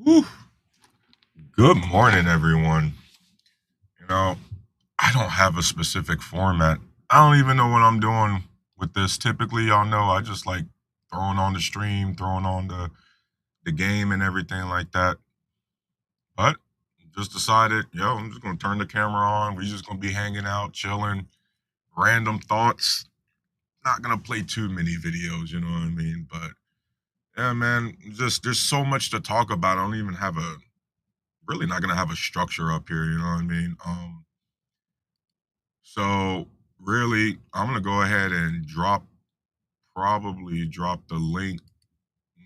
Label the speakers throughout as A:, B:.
A: Whew. Good morning, everyone. You know, I don't have a specific format. I don't even know what I'm doing with this. Typically, y'all know I just like throwing on the stream, throwing on the game and everything like that. But just decided, I'm just gonna turn the camera on. We're just gonna be hanging out, chilling, random thoughts. Not gonna play too many videos, you know what I mean? But yeah, man, just there's so much to talk about. I don't even have a really not gonna have a structure up here, you know what I mean? So really, I'm gonna go ahead and probably drop the link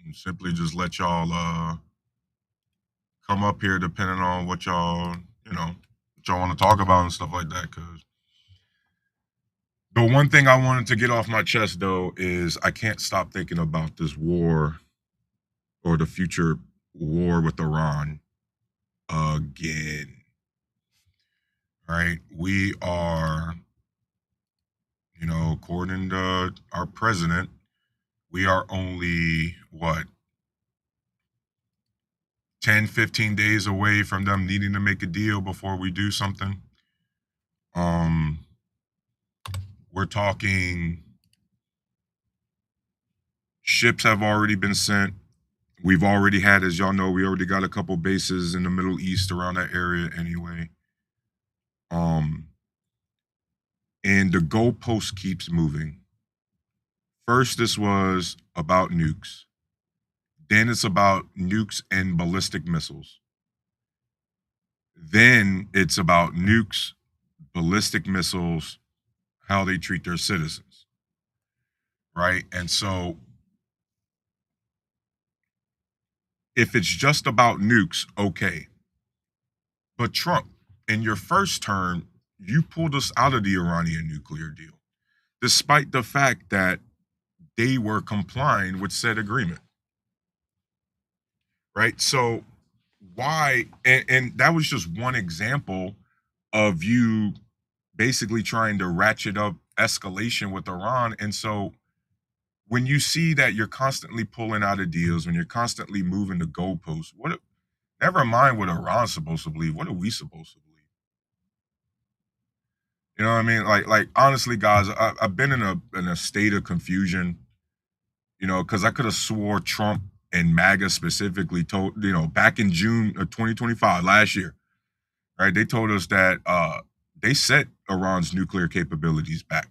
A: and simply just let y'all come up here depending on what y'all want to talk about and stuff like that. Cause the one thing I wanted to get off my chest though is I can't stop thinking about this war or the future war with Iran again. Right? We are, according to our president, we are only what 10, 15 days away from them needing to make a deal before we do something. Um, we're talking ships have already been sent. We've already had, as y'all know, we already got a couple bases in the Middle East around that area anyway. Um, and the goalpost keeps moving. First, this was about nukes. Then it's about nukes and ballistic missiles. Then it's about nukes, ballistic missiles, how they treat their citizens, right? And so if it's just about nukes, okay. But Trump, in your first term, you pulled us out of the Iranian nuclear deal, despite the fact that they were complying with said agreement, right? So why? And that was just one example of you basically trying to ratchet up escalation with Iran. And so when you see that you're constantly pulling out of deals, when you're constantly moving the goalposts, never mind what Iran's supposed to believe. What are we supposed to believe? You know what I mean? Like honestly, guys, I've been in a state of confusion. Because I could have swore Trump and MAGA specifically told back in June of 2025 last year, right? They told us that they set Iran's nuclear capabilities back.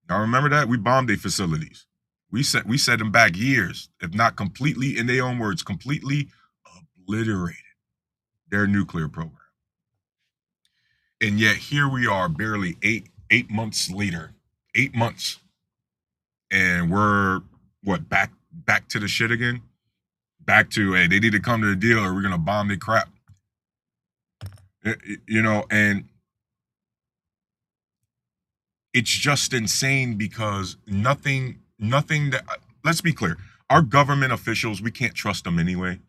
A: Now remember that we bombed their facilities. We set them back years, if not completely, in their own words, completely obliterated their nuclear program. And yet here we are, barely eight months later, 8 months, and we're what back to the shit again. Back to hey, they need to come to the deal, or we're gonna bomb their crap. And it's just insane because nothing that. Let's be clear, our government officials, we can't trust them anyway.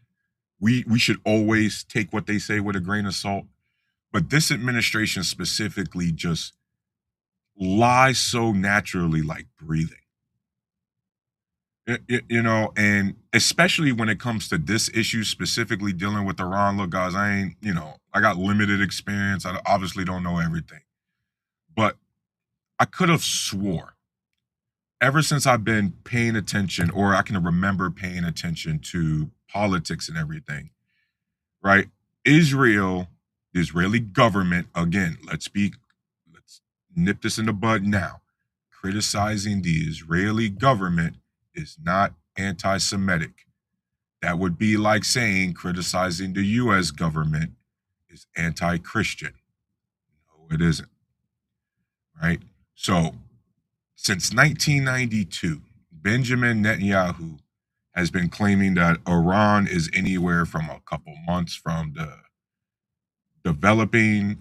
A: We should always take what they say with a grain of salt. But this administration specifically just lies so naturally, like breathing. And especially when it comes to this issue, specifically dealing with Iran. Look, guys, I got limited experience. I obviously don't know everything, but I could have swore ever since I've been paying attention, or I can remember paying attention to politics and everything, right? Israel, the Israeli government, again, let's nip this in the bud now. Criticizing the Israeli government is not anti Semitic. That would be like saying criticizing the US government is anti Christian. No, it isn't. Right? So, since 1992, Benjamin Netanyahu has been claiming that Iran is anywhere from a couple months from the developing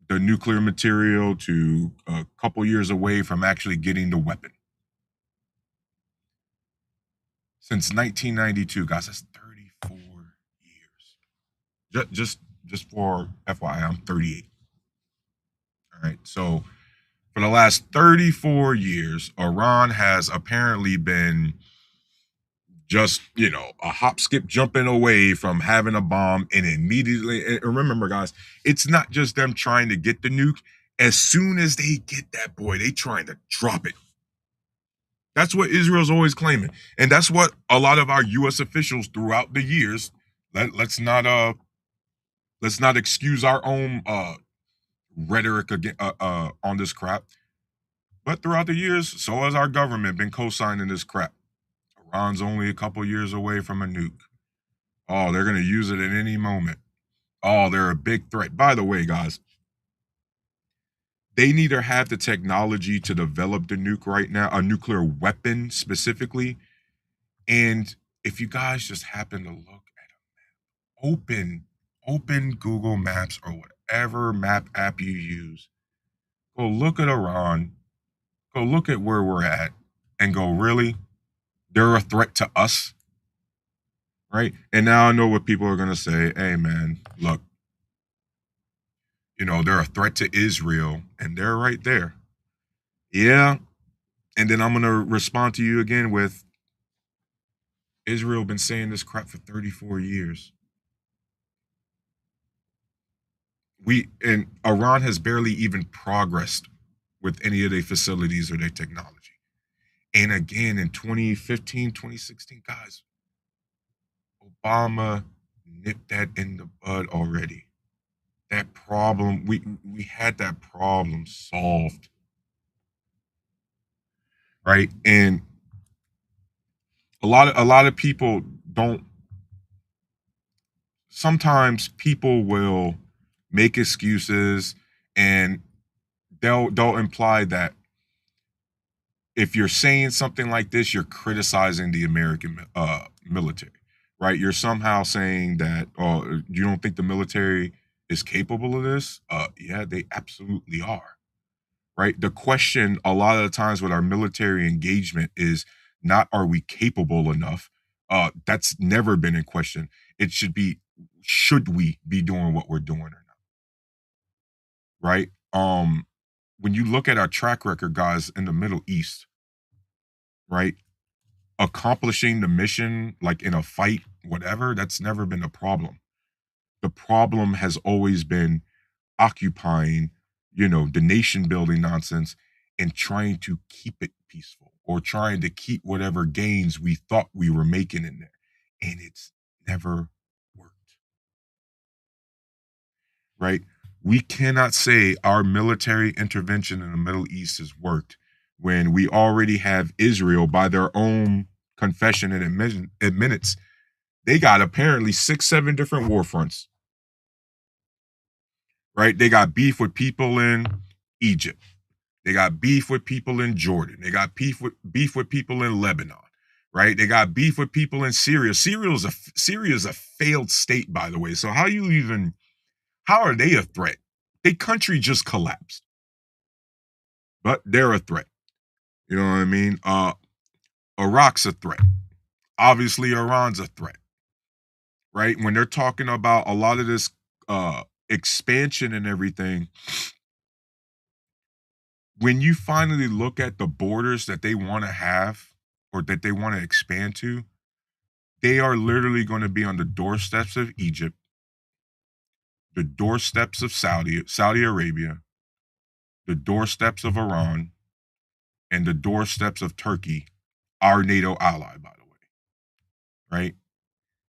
A: the nuclear material to a couple years away from actually getting the weapon. Since 1992, guys, that's 34 years. Just for FYI, I'm 38. All right. So for the last 34 years, Iran has apparently been just, a hop, skip, jumping away from having a bomb and immediately. And remember, guys, it's not just them trying to get the nuke. As soon as they get that boy, they trying to drop it. That's what Israel's always claiming. And that's what a lot of our US officials throughout the years, let's not excuse our own rhetoric again, on this crap. But throughout the years, so has our government been co-signing this crap. Iran's only a couple years away from a nuke. Oh, they're going to use it at any moment. Oh, they're a big threat. By the way, guys, they neither have the technology to develop the nuke right now, a nuclear weapon specifically. And if you guys just happen to look at open Google Maps or whatever map app you use, go look at Iran, go look at where we're at, and go, really? They're a threat to us? Right? And now I know what people are going to say. Hey, man, look, they're a threat to Israel, and they're right there. Yeah. And then I'm going to respond to you again with Israel been saying this crap for 34 years. And Iran has barely even progressed with any of their facilities or their technology. And again, in 2015, 2016, guys, Obama nipped that in the bud already. That problem, we had that problem solved. Right? And a lot of people don't. Sometimes people will make excuses, and they'll imply that if you're saying something like this, you're criticizing the American military, right? You're somehow saying that, oh, you don't think the military is capable of this? Yeah, they absolutely are, right? The question a lot of the times with our military engagement is not, are we capable enough? That's never been in question. It should be, should we be doing what we're doing or not, right? When you look at our track record, guys, in the Middle East, right? Accomplishing the mission, like in a fight, whatever, that's never been a problem. The problem has always been occupying, the nation building nonsense and trying to keep it peaceful or trying to keep whatever gains we thought we were making in there. And it's never worked, right? We cannot say our military intervention in the Middle East has worked when we already have Israel, by their own confession and admittance, they got apparently 6, 7 different war fronts, right? They got beef with people in Egypt. They got beef with people in Jordan. They got beef with people in Lebanon, right? They got beef with people in Syria. Syria is a failed state, by the way. So how are they a threat? Their country just collapsed, but they're a threat. You know what I mean? Iraq's a threat. Obviously, Iran's a threat, right? When they're talking about a lot of this expansion and everything, when you finally look at the borders that they want to have or that they want to expand to, they are literally going to be on the doorsteps of Egypt, the doorsteps of Saudi Arabia, the doorsteps of Iran, and the doorsteps of Turkey, our NATO ally, by the way, right?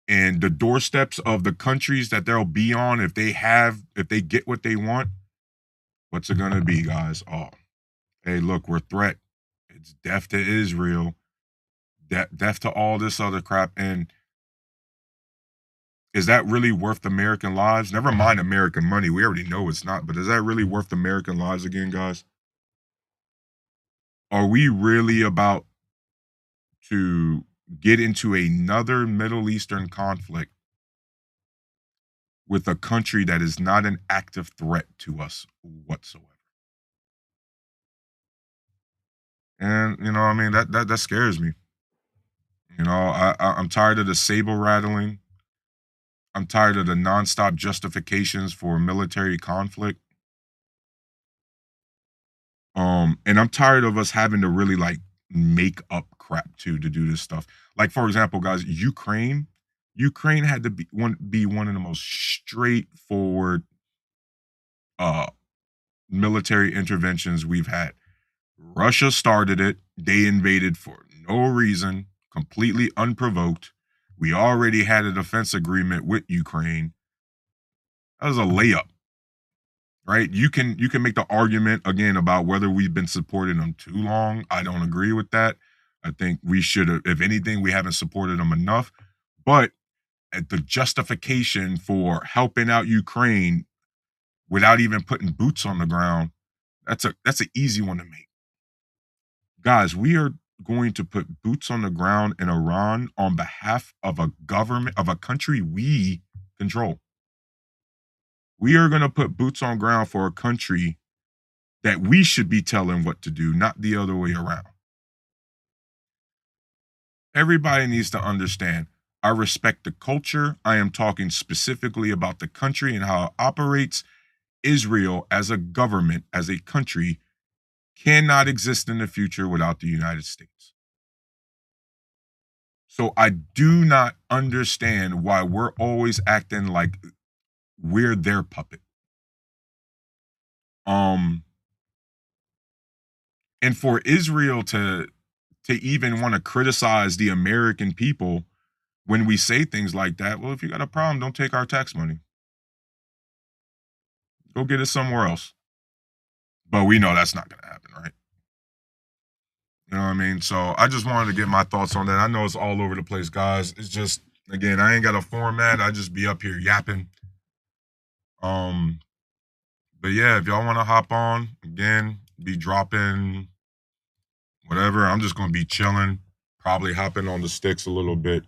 A: And the doorsteps of the countries that they'll be on if they get what they want, what's it gonna be, guys? Oh, hey, look, we're threat. It's death to Israel, death to all this other crap. And is that really worth American lives? Never mind American money. We already know it's not, but is that really worth American lives again, guys? Are we really about to get into another Middle Eastern conflict with a country that is not an active threat to us whatsoever? And I mean, that scares me. I'm tired of the saber rattling. I'm tired of the nonstop justifications for military conflict. And I'm tired of us having to really like make up crap to do this stuff. Like for example, guys, Ukraine had to be one of the most straightforward uh military interventions we've had. Russia started it. They invaded for no reason, completely unprovoked. We already had a defense agreement with Ukraine. That was a layup, right? You can make the argument again about whether we've been supporting them too long. I don't agree with that. I think we should have, if anything, we haven't supported them enough. But at the justification for helping out Ukraine without even putting boots on the ground, that's an easy one to make. Guys, we are going to put boots on the ground in Iran on behalf of a government of a country we control. We are going to put boots on ground for a country that we should be telling what to do, not the other way around. Everybody needs to understand. I respect the culture. I am talking specifically about the country and how it operates. Israel, as a government, as a country, cannot exist in the future without the United States. So I do not understand why we're always acting like we're their puppet. Um, and for Israel to even want to criticize the American people when we say things like that, well, if you got a problem, don't take our tax money. Go get it somewhere else. But we know that's not going to happen, right? You know what I mean? So I just wanted to get my thoughts on that. I know it's all over the place, guys. It's just, again, I ain't got a format. I just be up here yapping. Um, but yeah, if y'all want to hop on again, be dropping whatever. I'm just gonna be chilling, probably hopping on the sticks a little bit,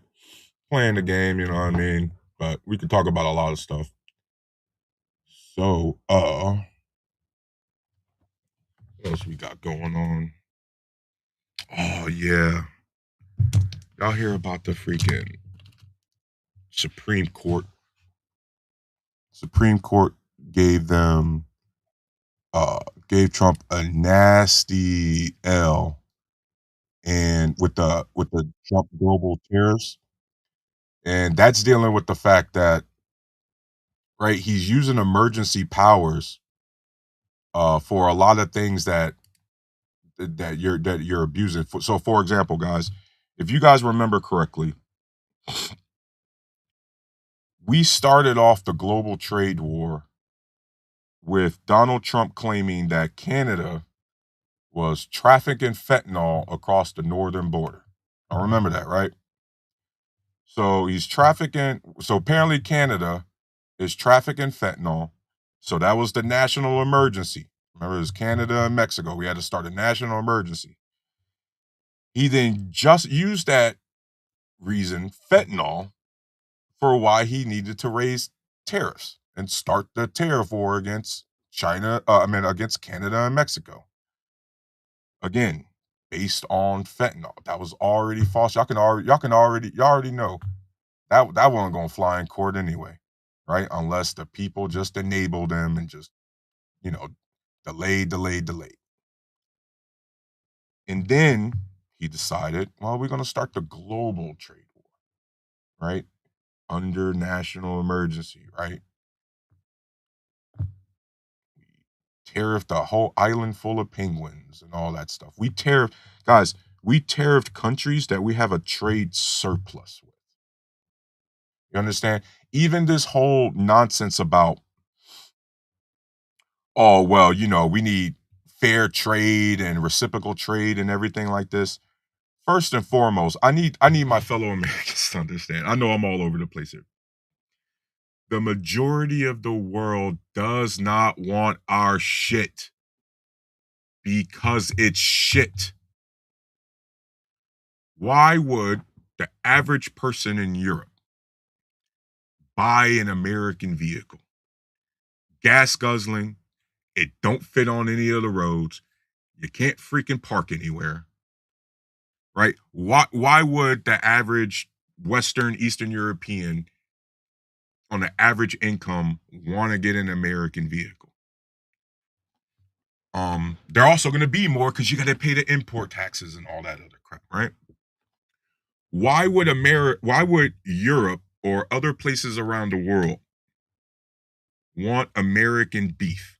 A: playing the game. You know what I mean? But we could talk about a lot of stuff. So, what else we got going on? Oh yeah, y'all hear about the freaking Supreme Court? Supreme Court gave them uh gave Trump a nasty L, and with the Trump global tariffs, and that's dealing with the fact that, right, he's using emergency powers for a lot of things that you're abusing. So, for example, guys, if you guys remember correctly, we started off the global trade war with Donald Trump claiming that Canada was trafficking fentanyl across the northern border. I remember that, right? So he's trafficking. So apparently, Canada is trafficking fentanyl. So that was the national emergency. Remember, it was Canada and Mexico. We had to start a national emergency. He then just used that reason, fentanyl, for why he needed to raise tariffs and start the tariff war against against Canada and Mexico. Again, based on fentanyl. That was already false. Y'all already know that wasn't gonna fly in court anyway, right? Unless the people just enabled them and just, you know, delayed. And then he decided, well, we're gonna start the global trade war, right? Under national emergency, right? Tariffed a whole island full of penguins and all that stuff. Guys, we tariffed countries that we have a trade surplus with. You understand? Even this whole nonsense about, oh, well, we need fair trade and reciprocal trade and everything like this. First and foremost, I need my fellow Americans to understand. I know I'm all over the place here. The majority of the world does not want our shit because it's shit. Why would the average person in Europe buy an American vehicle? Gas guzzling, it don't fit on any of the roads. You can't freaking park anywhere, right? Why would the average Western Eastern European on the average income want to get an American vehicle? They're also going to be more because you got to pay the import taxes and all that other crap, right? Why would Europe or other places around the world want American beef?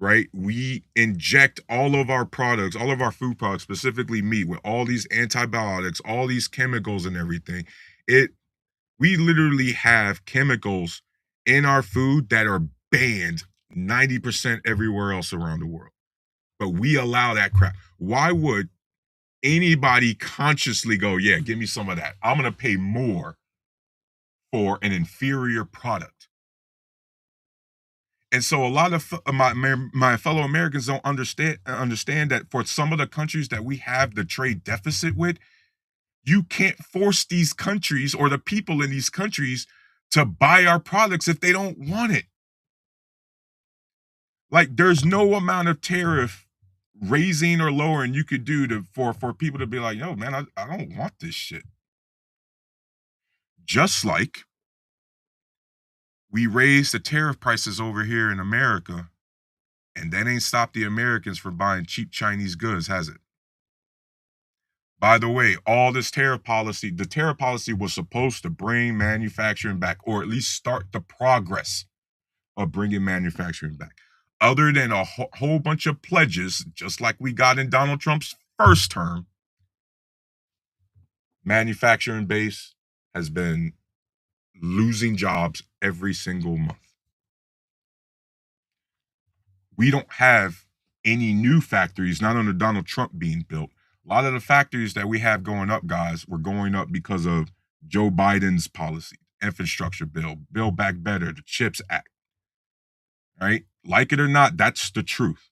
A: Right? We inject all of our products, all of our food products, specifically meat, with all these antibiotics, all these chemicals and everything. It We literally have chemicals in our food that are banned 90% everywhere else around the world. But we allow that crap. Why would anybody consciously go, yeah, give me some of that? I'm going to pay more for an inferior product. And so a lot of my fellow Americans don't understand that for some of the countries that we have the trade deficit with, you can't force these countries or the people in these countries to buy our products if they don't want it. Like there's no amount of tariff raising or lowering you could do to for people to be like, yo, man, I don't want this shit. Just like we raised the tariff prices over here in America, and that ain't stopped the Americans from buying cheap Chinese goods, has it? By the way, all this the tariff policy was supposed to bring manufacturing back, or at least start the progress of bringing manufacturing back. Other than a whole bunch of pledges, just like we got in Donald Trump's first term, manufacturing base has been losing jobs every single month. We don't have any new factories, not under Donald Trump being built. A lot of the factories that we have going up, guys, were going up because of Joe Biden's policy, infrastructure bill, Build Back Better, the CHIPS Act. Right? Like it or not, that's the truth.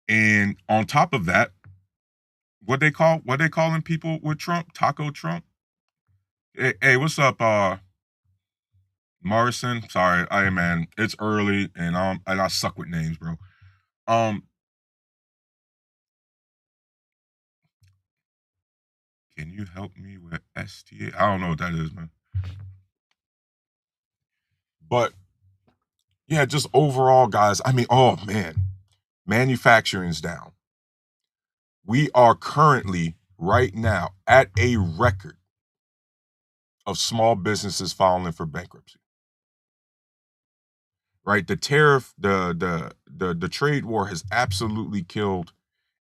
A: And on top of that, what they calling people with Trump? Taco Trump? Hey, what's up, Morrison? Sorry, man, it's early and I suck with names, bro. Um, can you help me with STA? I don't know what that is, man. But yeah, just overall, guys. I mean, oh man, manufacturing's down. We are currently right now at a record of small businesses filing for bankruptcy. Right? The tariff, the trade war has absolutely killed,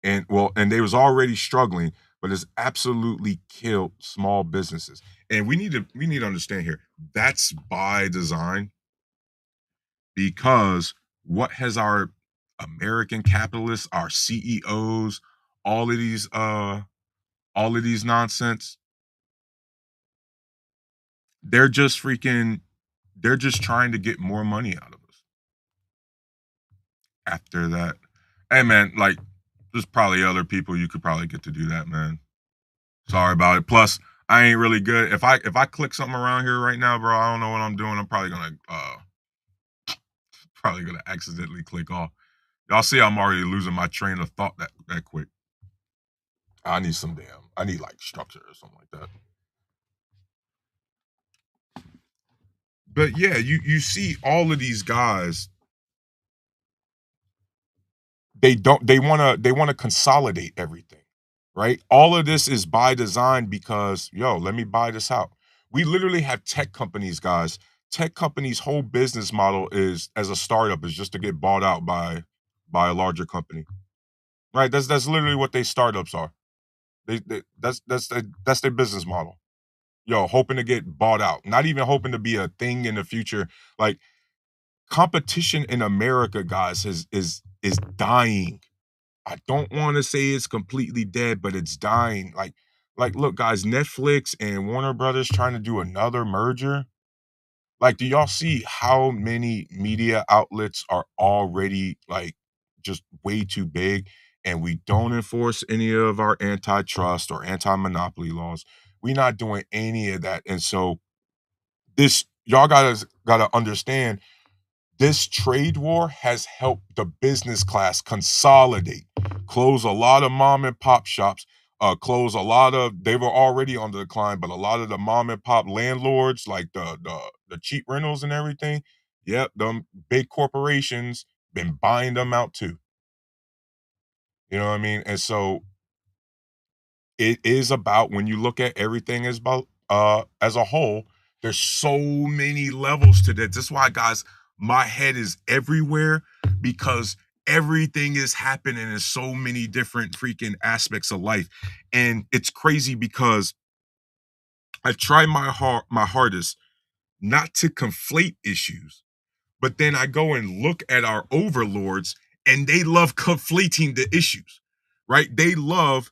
A: and they was already struggling, but it's absolutely killed small businesses. And we need to understand here, that's by design, because what has our American capitalists, our CEOs, all of these all of these nonsense, they're just freaking they're just trying to get more money out of us. After that, hey man, like there's probably other people you could probably get to do that, man. Sorry about it. Plus, I ain't really good. If I click something around here right now, bro, I don't know what I'm doing. I'm probably gonna accidentally click off. Y'all see I'm already losing my train of thought that quick. I need like structure or something like that. But yeah, you see all of these guys, they wanna consolidate everything, right? All of this is by design because, yo, let me buy this out. We literally have tech companies, guys. Tech companies' whole business model is as a startup is just to get bought out by a larger company. Right? That's literally what they startups are. That's their business model. Yo, hoping to get bought out. Not even hoping to be a thing in the future. Like competition in America, guys, is dying. I don't want to say it's completely dead, but it's dying. Like, look, guys, Netflix and Warner Brothers trying to do another merger. Like, do y'all see how many media outlets are already like just way too big, and we don't enforce any of our antitrust or anti-monopoly laws? We're not doing any of that, and so this y'all gotta understand this trade war has helped the business class consolidate, close a lot of mom and pop shops, close a lot of they were already on the decline, but a lot of the mom and pop landlords, like the cheap rentals and everything, Yep, them big corporations been buying them out too. You know what I mean? And so it is about when you look at everything as a whole, there's so many levels to that. That's why, guys, my head is everywhere because everything is happening in so many different freaking aspects of life. And it's crazy because I try my hardest not to conflate issues, but then I go and look at our overlords and they love conflating the issues, right? They love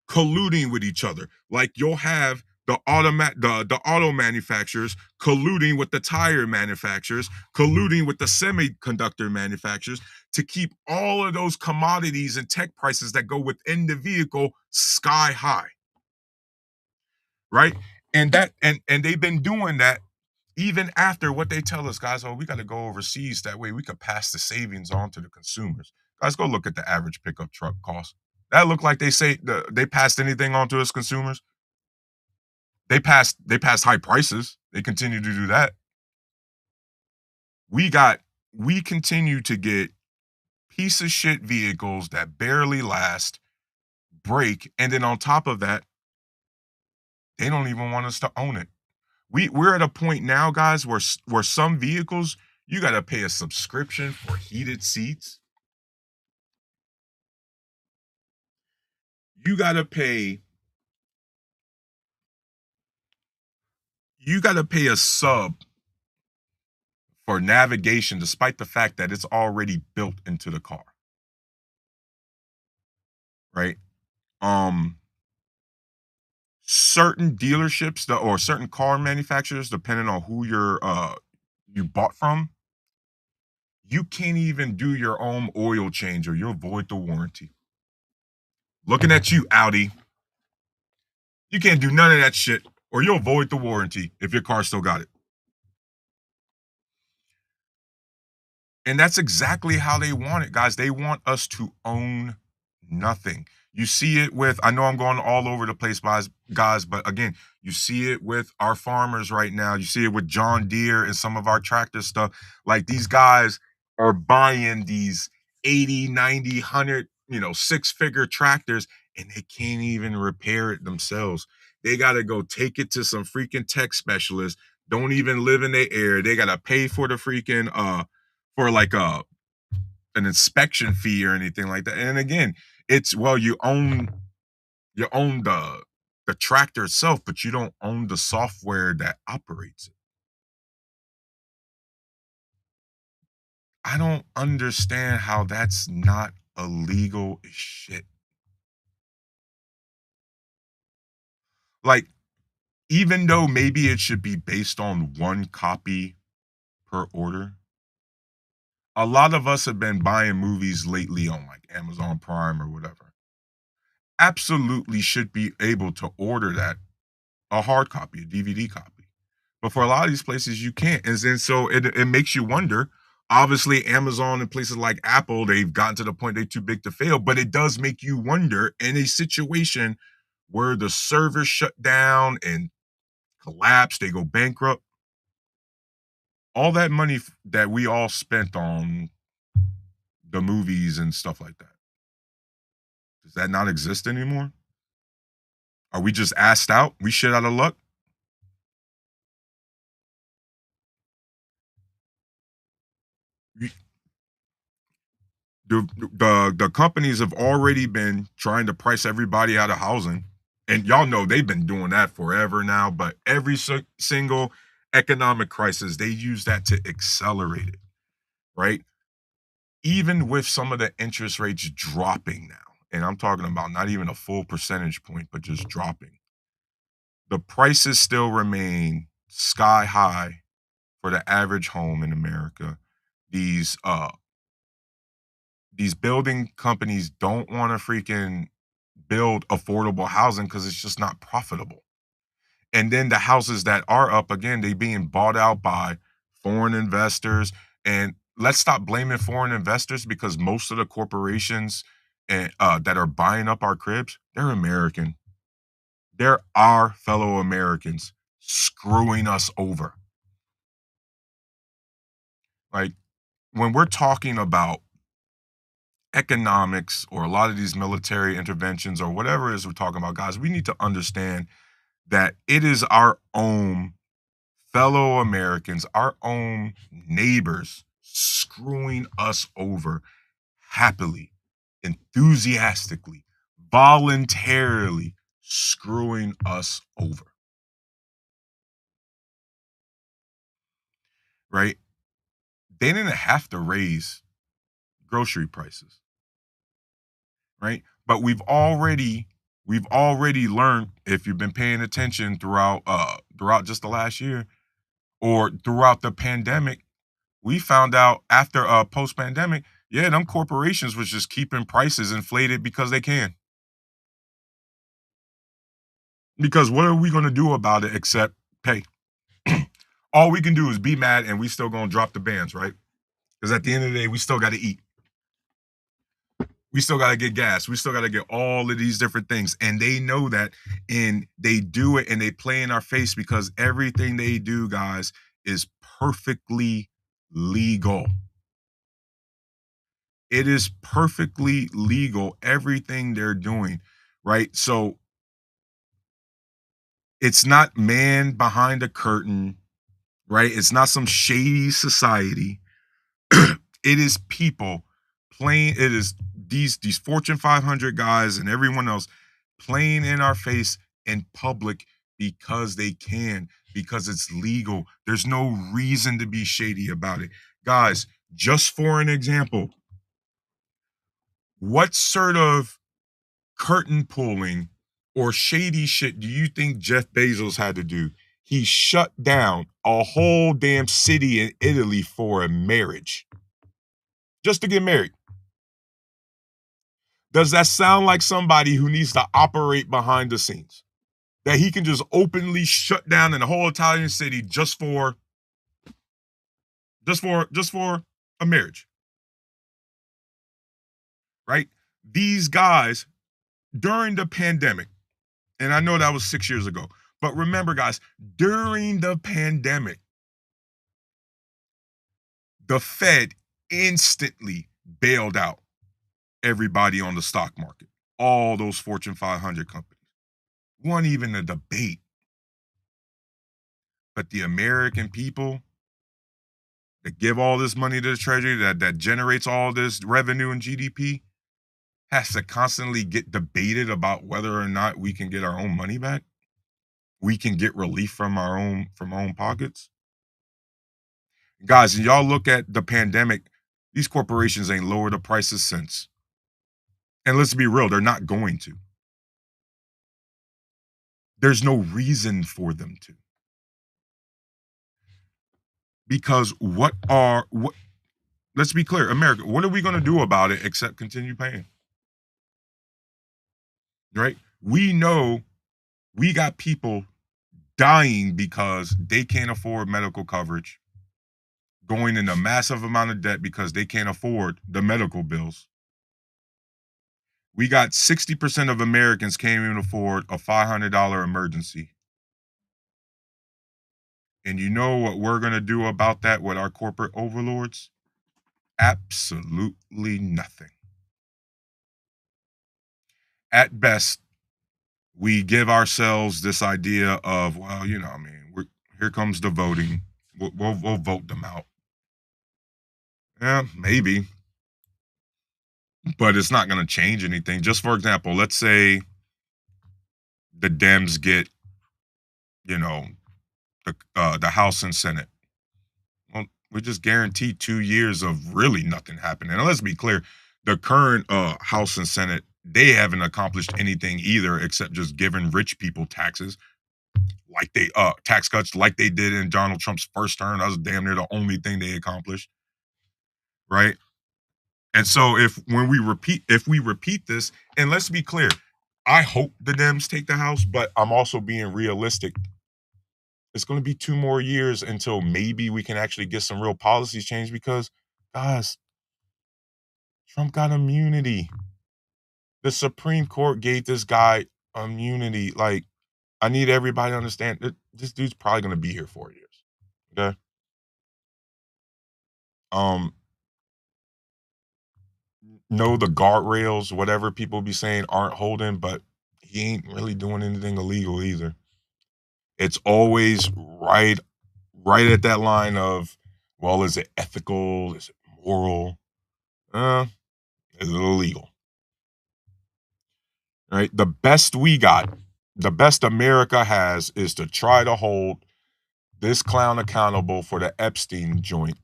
A: colluding with each other. Like you'll have the auto manufacturers colluding with the tire manufacturers, colluding with the semiconductor manufacturers to keep all of those commodities and tech prices that go within the vehicle sky high, right? And they've been doing that even after what they tell us, guys. Oh, we got to go overseas, that way we could pass the savings on to the consumers. Guys, go look at the average pickup truck cost. That look like they passed anything on to us consumers. They passed high prices. They continue to do that. We got we continue to get piece of shit vehicles that barely last, break, and then on top of that, they don't even want us to own it. We're at a point now, guys, where some vehicles you got to pay a subscription for heated seats. You got to pay you got to pay a sub for navigation despite the fact that it's already built into the car, right? Um Certain dealerships or certain car manufacturers, depending on who you bought from, you can't even do your own oil change or you'll void the warranty. Looking at you, Audi. You can't do none of that shit or you'll void the warranty if your car still got it. And that's exactly how they want it, guys. They want us to own nothing. You see it with, I know I'm going all over the place, guys, but again, you see it with our farmers right now. You see it with John Deere and some of our tractor stuff. Like these guys are buying these 80, 90, 100, six-figure tractors and they can't even repair it themselves. They got to go take it to some freaking tech specialist. Don't even live in the area. They got to pay for the freaking for like an inspection fee or anything like that. And again, it's well, you own the tractor itself, but you don't own the software that operates it. I don't understand how that's not illegal as shit. Like, even though maybe it should be based on one copy per order, a lot of us have been buying movies lately on like Amazon Prime or whatever. Absolutely should be able to order that a hard copy, a DVD copy. But for a lot of these places, you can't. And then so it makes you wonder. Obviously, Amazon and places like Apple, they've gotten to the point they're too big to fail. But it does make you wonder in a situation where the servers shut down and collapse, they go bankrupt. All that money that we all spent on the movies and stuff like that, does that not exist anymore? Are we just asked out? We shit out of luck? The companies have already been trying to price everybody out of housing, and y'all know they've been doing that forever now. But every single economic crisis, they use that to accelerate it, right? Even with some of the interest rates dropping now, and I'm talking about not even a full percentage point, but just dropping, the prices still remain sky high for the average home in America. These uh these building companies don't want to freaking build affordable housing because it's just not profitable. And then the houses that are up, again, they being bought out by foreign investors. And let's stop blaming foreign investors because most of the corporations that are buying up our cribs, they're American. They're our fellow Americans screwing us over. Like when we're talking about economics or a lot of these military interventions or whatever it is we're talking about, guys, we need to understand that it is our own fellow Americans, our own neighbors screwing us over happily, enthusiastically, voluntarily screwing us over, right? They didn't have to raise grocery prices, right? But we've already learned, if you've been paying attention throughout just the last year or throughout the pandemic, we found out after post pandemic, yeah, them corporations was just keeping prices inflated because they can. Because what are we going to do about it except pay? All we can do is be mad and we still going to drop the bands, right? Because at the end of the day, we still got to eat. We still got to get gas. We still got to get all of these different things. And they know that, and they do it and they play in our face because everything they do, guys, is perfectly legal. It is perfectly legal, everything they're doing, right? So it's not man behind a curtain, right? It's not some shady society. It is people playing, it is these Fortune 500 guys and everyone else playing in our face in public because they can, because it's legal. There's no reason to be shady about it. Guys, just for an example, what sort of curtain pulling or shady shit do you think Jeff Bezos had to do? He shut down a whole damn city in Italy for a marriage, just to get married. Does that sound like somebody who needs to operate behind the scenes? That he can just openly shut down an whole Italian city just for a marriage, right? These guys during the pandemic, and I know that was 6 years ago, but remember, guys, during the pandemic, the Fed instantly bailed out everybody on the stock market, all those Fortune 500 companies. Wasn't even a debate. But the American people that give all this money to the treasury, that generates all this revenue and GDP, has to constantly get debated about whether or not we can get our own money back. We can get relief from our own pockets. Guys, and y'all look at the pandemic, these corporations ain't lowered the prices since. And let's be real, they're not going to. There's no reason for them to. Because what let's be clear, America, what are we going to do about it except continue paying? Right? We know we got people dying because they can't afford medical coverage, going in a massive amount of debt because they can't afford the medical bills. We got 60% of Americans can't even afford a $500 emergency. And you know what we're going to do about that with our corporate overlords? Absolutely nothing. At best, we give ourselves this idea of, well, I mean, here comes the voting. We'll vote them out. Yeah, maybe, but it's not going to change anything. Just for example, let's say the Dems get, you know, the House and Senate. Well, we just guarantee 2 years of really nothing happening. And let's be clear, the current House and Senate, they haven't accomplished anything either except just giving rich people taxes, like they tax cuts like they did in Donald Trump's first term. That was damn near the only thing they accomplished, right? And so if we repeat this, and let's be clear, I hope the Dems take the House, but I'm also being realistic. It's going to be 2 more years until maybe we can actually get some real policies changed because, guys, Trump got immunity. The Supreme Court gave this guy immunity. Like, I need everybody to understand that this dude's probably going to be here 4 years. Okay. Um, no, the guardrails, whatever people be saying, aren't holding, but he ain't really doing anything illegal either. It's always right at that line of, well, is it ethical? Is it moral? Uh, is it illegal? Right? The best America has is to try to hold this clown accountable for the Epstein joint.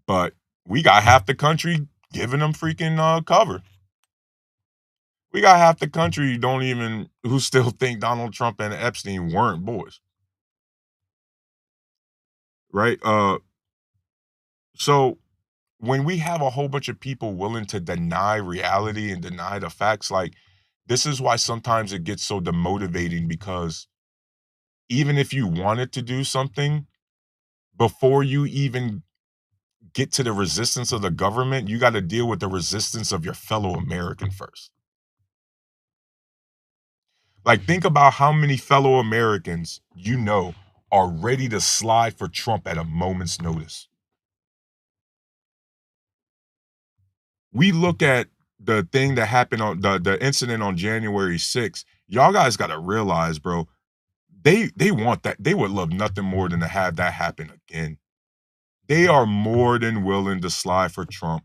A: But we got half the country giving them freaking cover. We got half the country who still think Donald Trump and Epstein weren't boys. Right? So when we have a whole bunch of people willing to deny reality and deny the facts, like this is why sometimes it gets so demotivating because even if you wanted to do something, before you even get to the resistance of the government, you got to deal with the resistance of your fellow American first. Like, think about how many fellow Americans you know are ready to slide for Trump at a moment's notice. We look at the thing that happened on the incident on January 6th. Y'all guys got to realize, bro, they want that. They would love nothing more than to have that happen again. They are more than willing to slide for Trump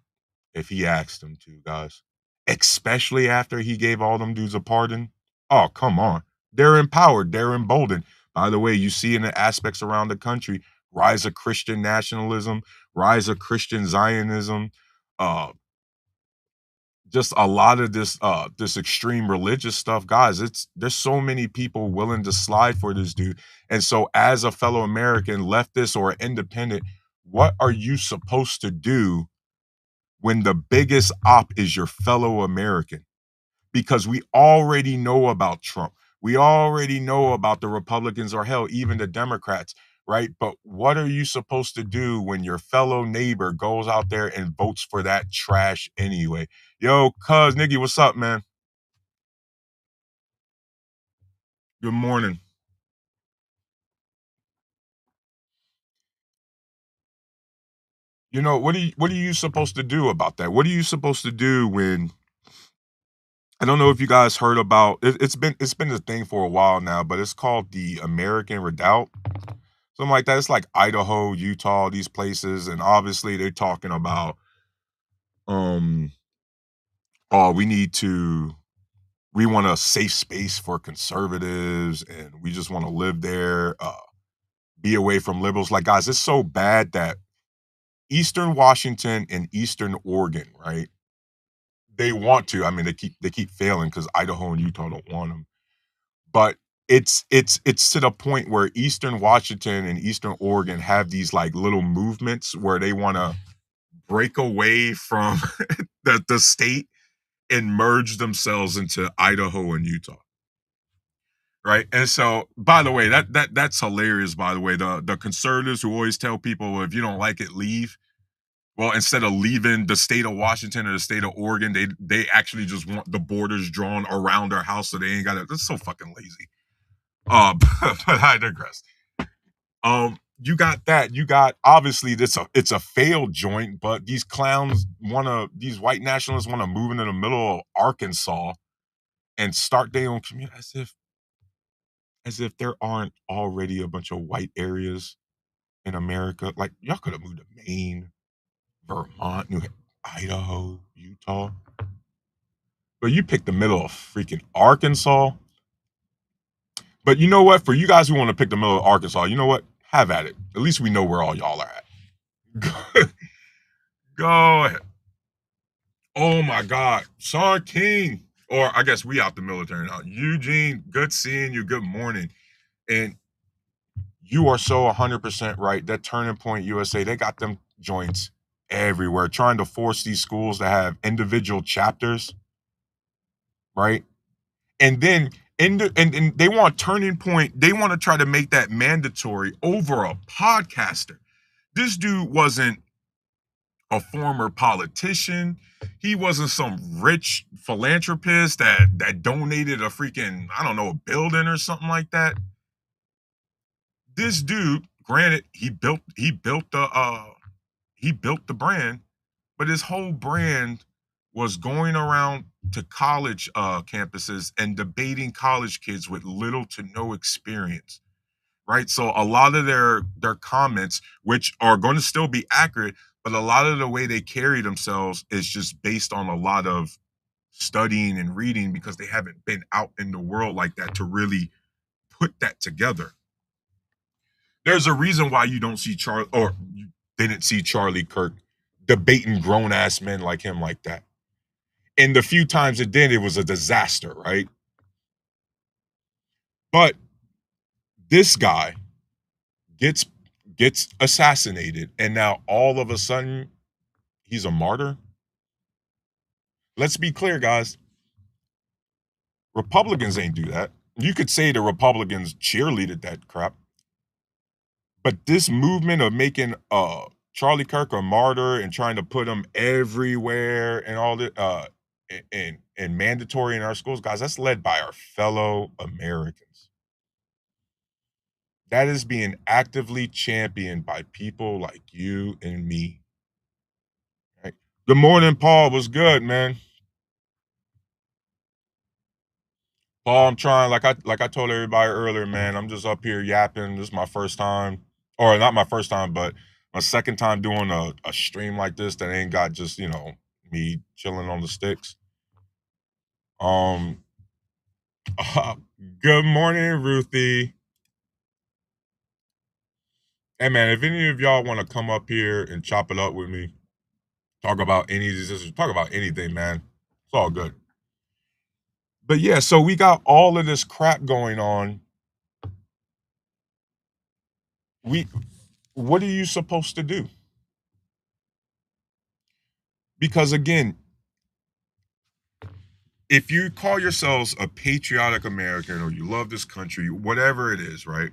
A: if he asked them to, guys. Especially after he gave all them dudes a pardon. Oh, come on. They're empowered. They're emboldened. By the way, you see in the aspects around the country, rise of Christian nationalism, rise of Christian Zionism, uh, just a lot of this extreme religious stuff, guys. There's so many people willing to slide for this dude. And so as a fellow American, leftist or independent, what are you supposed to do when the biggest op is your fellow American? Because we already know about Trump. We already know about the Republicans or hell, even the Democrats, right? But what are you supposed to do when your fellow neighbor goes out there and votes for that trash anyway? Yo, cuz Niggy, what's up, man? Good morning. You know, what are you supposed to do about that? What are you supposed to do when I don't know if you guys heard about it's been a thing for a while now, but it's called the American Redoubt. Something like that. It's like Idaho, Utah, these places, and obviously they're talking about um oh, we want a safe space for conservatives and we just want to live there, be away from liberals. Like guys, it's so bad that Eastern Washington and Eastern Oregon, right? They want to. I mean, they keep failing because Idaho and Utah don't want them. But it's to the point where Eastern Washington and Eastern Oregon have these like little movements where they want to break away from the state and merge themselves into Idaho and Utah. Right. And so, by the way, that's hilarious. By the way, the conservatives who always tell people, well, if you don't like it, leave. Well, instead of leaving the state of Washington or the state of Oregon, they actually just want the borders drawn around their house so they ain't got it. That's so fucking lazy. But I digress. You got that. You got obviously it's a failed joint, but these white nationalists want to move into the middle of Arkansas and start their own community as if there aren't already a bunch of white areas in America. Like y'all could have moved to Maine, Vermont, Idaho, Utah. But you picked the middle of freaking Arkansas. But you know what? For you guys who want to pick the middle of Arkansas, you know what? Have at it. At least we know where all y'all are at. Go ahead. Oh my God. Sean King. Or I guess we out the military now. Eugene, good seeing you. Good morning. And you are so 100% right. That Turning Point USA, they got them joints everywhere, trying to force these schools to have individual chapters, right? And then and they want Turning Point, they want to try to make that mandatory over a podcaster. This dude wasn't a former politician. He wasn't some rich philanthropist that donated a freaking, I don't know, a building or something like that. This dude, granted, he built he built the brand, but his whole brand was going around to college campuses and debating college kids with little to no experience, right? So a lot of their comments, which are going to still be accurate, but a lot of the way they carry themselves is just based on a lot of studying and reading because they haven't been out in the world like that to really put that together. There's a reason why you don't see Charlie, or you didn't see Charlie Kirk debating grown ass men like him like that. And the few times it did, it was a disaster, right? But this guy gets gets assassinated, and now all of a sudden he's a martyr. Let's be clear, guys. Republicans ain't do that. You could say the Republicans cheerleaded that crap, but this movement of making Charlie Kirk a martyr and trying to put him everywhere and all that and mandatory in our schools, guys, that's led by our fellow Americans. That is being actively championed by people like you and me. Right? Good morning, Paul. What's good, man? Paul, I'm trying, like I told everybody earlier, man. I'm just up here yapping. This is my first time, or not my first time, but my second time doing a stream like this that ain't got just me chilling on the sticks. Um, good morning, Ruthie. Hey, man, if any of y'all want to come up here and chop it up with me, talk about any of these issues, talk about anything, man. It's all good. But yeah, so we got all of this crap going on. What are you supposed to do? Because again, if you call yourselves a patriotic American or you love this country, whatever it is, right?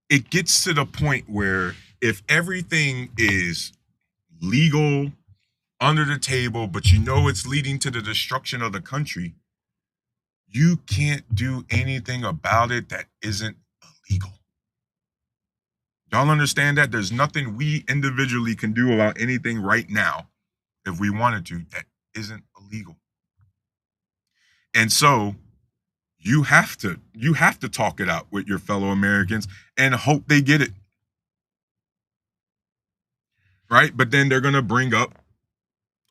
A: It gets to the point where if everything is legal under the table, but you know it's leading to the destruction of the country, you can't do anything about it that isn't illegal. Y'all understand that? There's nothing we individually can do about anything right now, if we wanted to, that isn't illegal. And so you have to talk it out with your fellow Americans and hope they get it. Right? But then they're gonna bring up,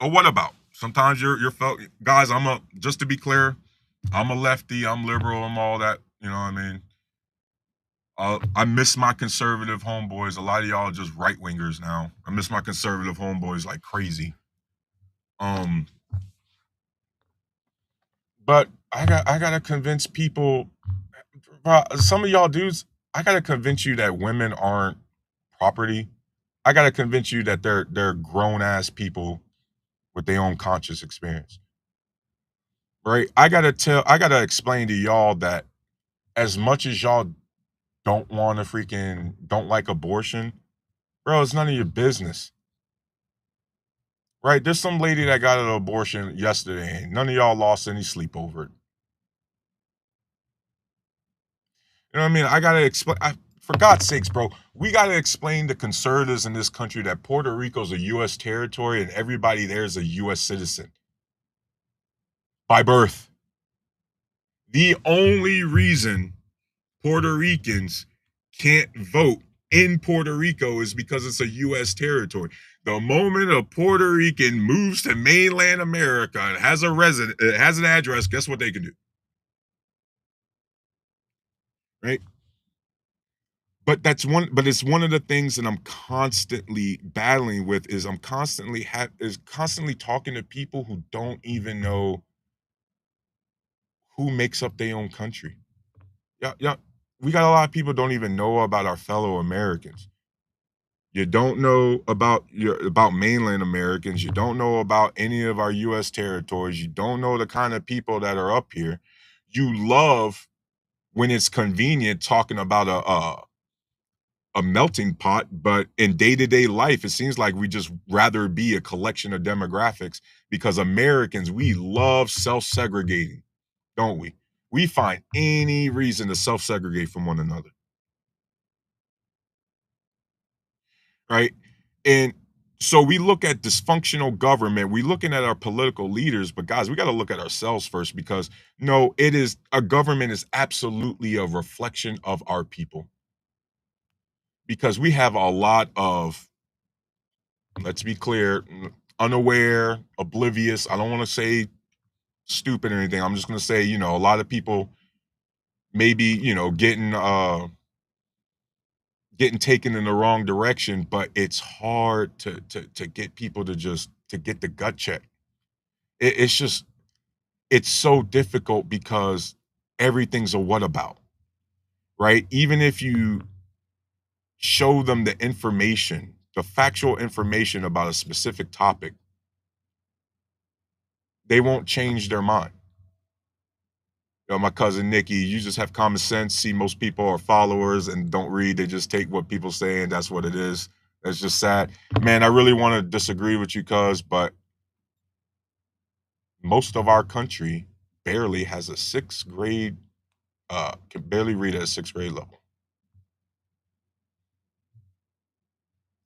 A: oh, what about? Sometimes you're felt guys, just to be clear, I'm a lefty, I'm liberal, I'm all that, you know what I mean? I miss my conservative homeboys. A lot of y'all are just right wingers now. I miss my conservative homeboys like crazy. Um, but I gotta convince people. Some of y'all dudes, I gotta convince you that women aren't property. I gotta convince you that they're grown ass people with their own conscious experience. Right? I gotta explain to y'all that as much as y'all don't like abortion, bro, it's none of your business. Right? There's some lady that got an abortion yesterday, and none of y'all lost any sleep over it. You know what I mean? I gotta explain. For God's sakes, bro, we gotta explain to conservatives in this country that Puerto Rico's a U.S. territory and everybody there is a U.S. citizen by birth. The only reason Puerto Ricans can't vote in Puerto Rico is because it's a U.S. territory. The moment a Puerto Rican moves to mainland America and has has an address, guess what they can do? Right? But it's one of the things that I'm constantly battling with is I'm constantly talking to people who don't even know who makes up their own country. Yeah, yeah. We got a lot of people don't even know about our fellow Americans. You don't know about mainland Americans. You don't know about any of our U.S. territories. You don't know the kind of people that are up here. You love when it's convenient talking about a melting pot, but in day-to-day life, it seems like we just rather be a collection of demographics because Americans, we love self-segregating, don't we? We find any reason to self-segregate from one another. right? And so we look at dysfunctional government, we looking at our political leaders, but guys, we got to look at ourselves first because no, it is a government is absolutely a reflection of our people because we have a lot of, let's be clear, unaware, oblivious. I don't want to say stupid or anything. I'm just going to say, a lot of people maybe, getting taken in the wrong direction, but it's hard to get people to just to get the gut check. It's just it's so difficult because everything's a what about, right? Even if you show them the information, the factual information about a specific topic, they won't change their mind. My cousin Nikki, you just have common sense. See, most people are followers and don't read. They just take what people say, and that's what it is. That's just sad. Man, I really want to disagree with you, cuz, but most of our country barely has a sixth grade, can barely read at a sixth grade level.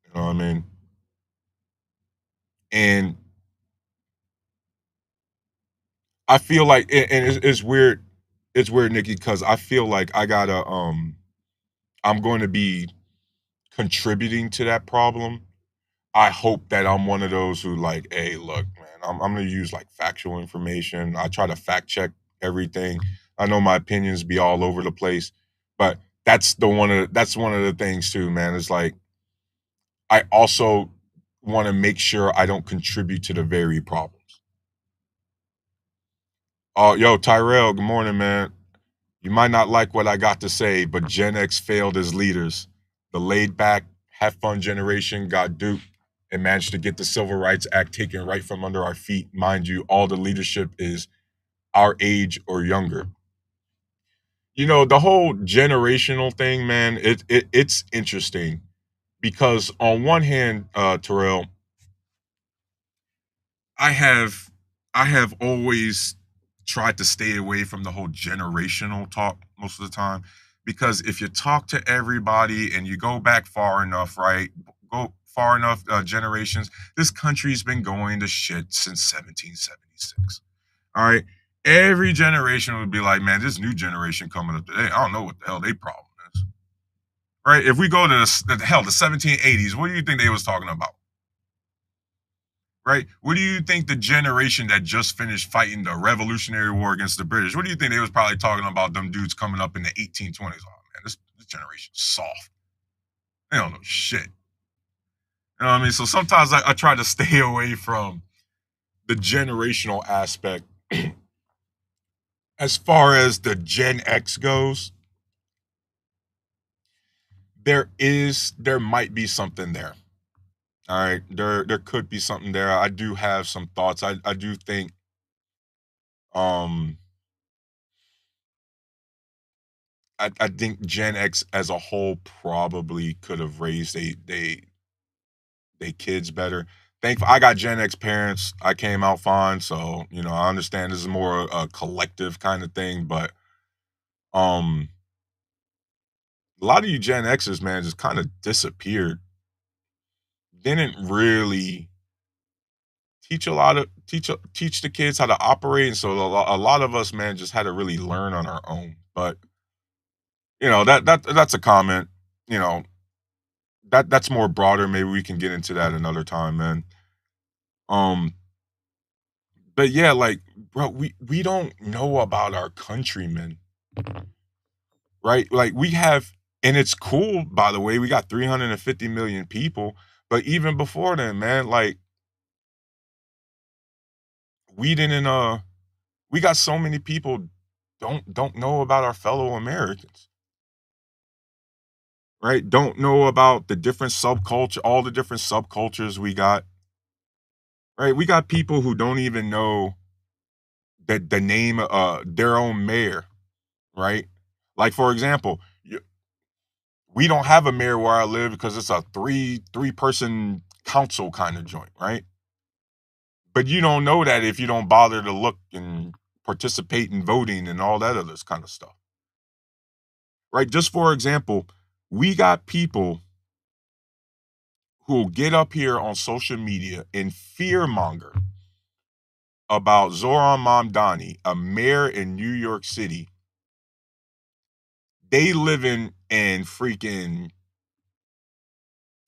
A: You know what I mean? And I feel like, and it's weird. It's weird, Nikki, because I feel like I'm going to be contributing to that problem. I hope that I'm one of those who like, hey, look, man, I'm gonna use like factual information. I try to fact check everything. I know my opinions be all over the place, but that's one of the things too, man. It's like I also want to make sure I don't contribute to the very problems. Oh, yo, Tyrell, good morning, man. You might not like what I got to say, but Gen X failed as leaders. The laid back, have fun generation got duped and managed to get the Civil Rights Act taken right from under our feet. Mind you, all the leadership is our age or younger. The whole generational thing, man, it's interesting because on one hand, Terrell, I have I have always tried to stay away from the whole generational talk most of the time because if you talk to everybody and you go back far enough, right? Go far enough generations, this country's been going to shit since 1776. All right. Every generation would be like, man, this new generation coming up today, I don't know what the hell they problem is. Right? If we go to the 1780s, what do you think they was talking about? Right? What do you think the generation that just finished fighting the Revolutionary War against the British? What do you think they was probably talking about? Them dudes coming up in the 1820s. Oh man, this generation's soft. They don't know shit. You know what I mean? So sometimes I try to stay away from the generational aspect. As far as the Gen X goes, there might be something there. All right, there could be something there. I do have some thoughts. I do think um I think Gen X as a whole probably could have raised they kids better. Thankful I got Gen X parents. I came out fine, so I understand this is more a collective kind of thing. But um, a lot of you Gen Xers, man, just kind of disappeared. Didn't really teach the kids how to operate, and so a lot of us, man, just had to really learn on our own. But that's a comment. You know, that's more broader. Maybe we can get into that another time, man. Um, but yeah, like, bro, we don't know about our countrymen, right? Like we have, and it's cool, by the way. We got 350 million people, but even before then, man, like we didn't. We got so many people don't know about our fellow Americans, right? Don't know about the different subculture, all the different subcultures we got, right? We got people who don't even know the name their own mayor, right? Like for example, we don't have a mayor where I live because it's a three person council kind of joint, right? But you don't know that if you don't bother to look and participate in voting and all that other kind of stuff, right? Just for example, we got people who'll get up here on social media and fearmonger about Zoran Mamdani, a mayor in New York City. They live in freaking,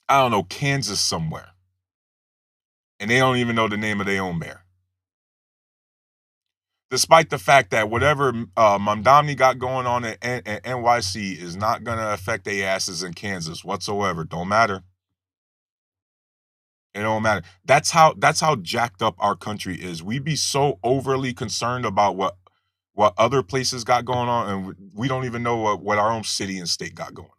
A: I don't know, Kansas somewhere. And they don't even know the name of their own mayor. Despite the fact that whatever Mamdani got going on at NYC is not going to affect their asses in Kansas whatsoever. Don't matter. It don't matter. That's how jacked up our country is. We be so overly concerned about what other places got going on, and we don't even know what our own city and state got going on.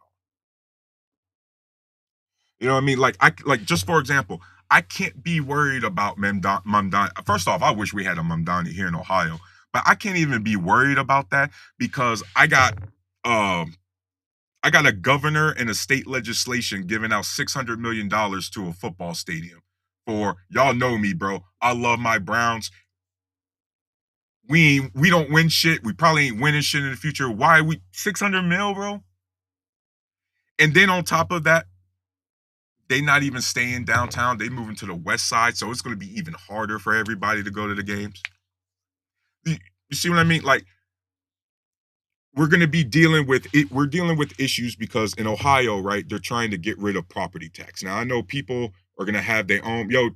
A: You know what I mean? Like just for example, I can't be worried about Mamdani. First off, I wish we had a Mamdani here in Ohio, but I can't even be worried about that because um I got a governor and a state legislation giving out $600 million to a football stadium. For y'all know me, bro. I love my Browns. We don't win shit. We probably ain't winning shit in the future. Why we 600 mil, bro? And then on top of that, they not even staying downtown. They moving to the west side, so it's going to be even harder for everybody to go to the games. You see what I mean? Like we're going to be dealing with it. We're dealing with issues because in Ohio, right, they're trying to get rid of property tax. Now I know people are going to have their own. Yo,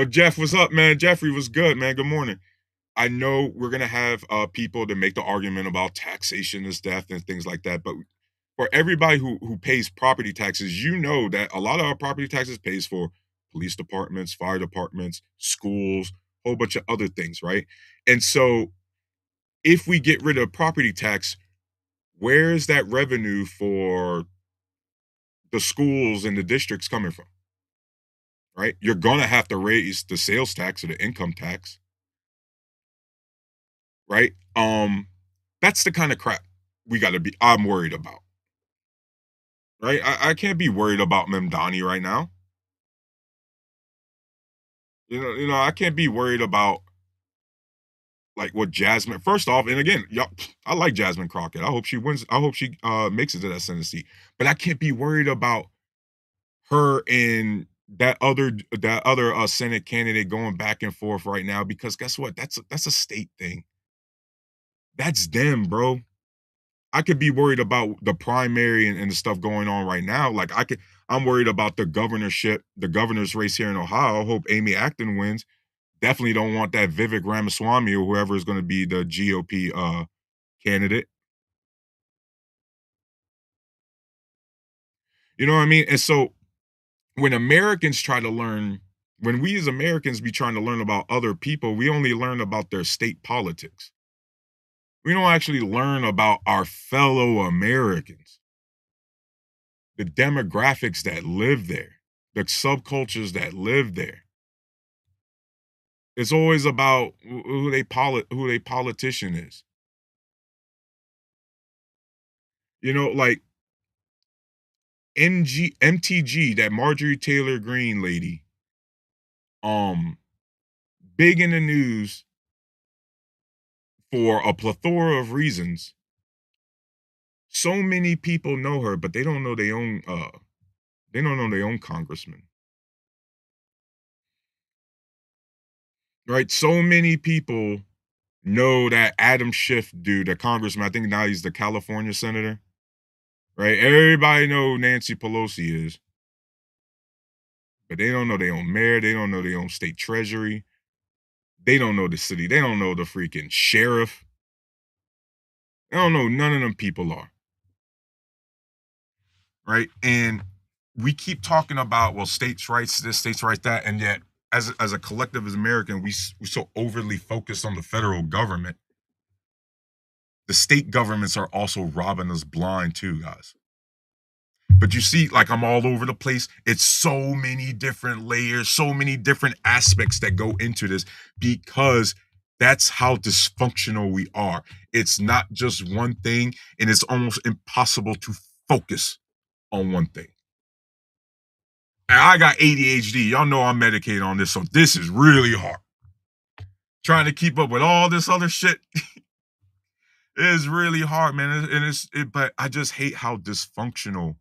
A: Jeff, what's up, man? Jeffrey, what's good, man? Good morning. I know we're going to have people to make the argument about taxation is death and things like that, but for everybody who pays property taxes, you know that a lot of our property taxes pays for police departments, fire departments, schools, a whole bunch of other things, right? And so if we get rid of property tax, where's that revenue for the schools and the districts coming from? Right? You're gonna have to raise the sales tax or the income tax, right? That's the kind of crap I'm worried about. Right? I can't be worried about Memdani right now. I can't be worried about like what Jasmine. First off, and again, y'all, I like Jasmine Crockett. I hope she wins. I hope she makes it to that Senate seat. But I can't be worried about her and that other Senate candidate going back and forth right now because guess what? That's a state thing. That's them, bro. I could be worried about the primary and the stuff going on right now. I'm worried about the governor's race here in Ohio. I hope Amy Acton wins. Definitely don't want that Vivek Ramaswamy or whoever is going to be the GOP candidate. You know what I mean? And so when Americans try to learn, when we as Americans be trying to learn about other people, we only learn about their state politics. We don't actually learn about our fellow Americans, the demographics that live there, the subcultures that live there. It's always about who they politician is. Like MTG, that Marjorie Taylor Greene lady, um, big in the news for a plethora of reasons. So many people know her, but they don't know their own congressman. Right? So many people know that Adam Schiff dude, the congressman. I think now he's the California senator. Right? Everybody know who Nancy Pelosi is. But they don't know their own mayor, they don't know their own state treasury. They don't know the city. They don't know the freaking sheriff. They don't know none of them people are. Right? And we keep talking about, well, states' rights, this, states' rights, that, and yet as a collective as American, we so overly focused on the federal government. The state governments are also robbing us blind too, guys. But you see, like I'm all over the place. It's so many different layers, so many different aspects that go into this because that's how dysfunctional we are. It's not just one thing, and it's almost impossible to focus on one thing. And I got ADHD. Y'all know I'm medicated on this, so this is really hard. Trying to keep up with all this other shit is really hard, man. But I just hate how dysfunctional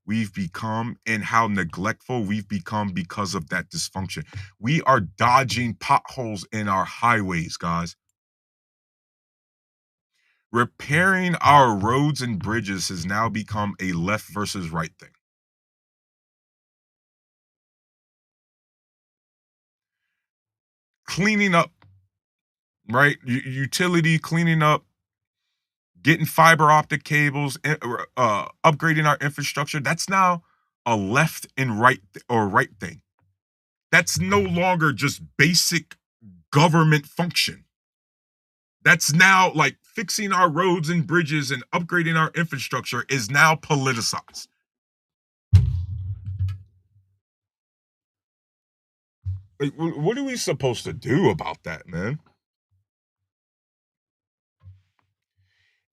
A: we've become and how neglectful we've become because of that dysfunction. We are dodging potholes in our highways, guys. Repairing our roads and bridges has now become a left versus right thing. Cleaning up, right? Utility cleaning up, getting fiber optic cables, upgrading our infrastructure. That's now a left and right or right thing. That's no longer just basic government function. That's now like fixing our roads and bridges and upgrading our infrastructure is now politicized. Like, what are we supposed to do about that, man?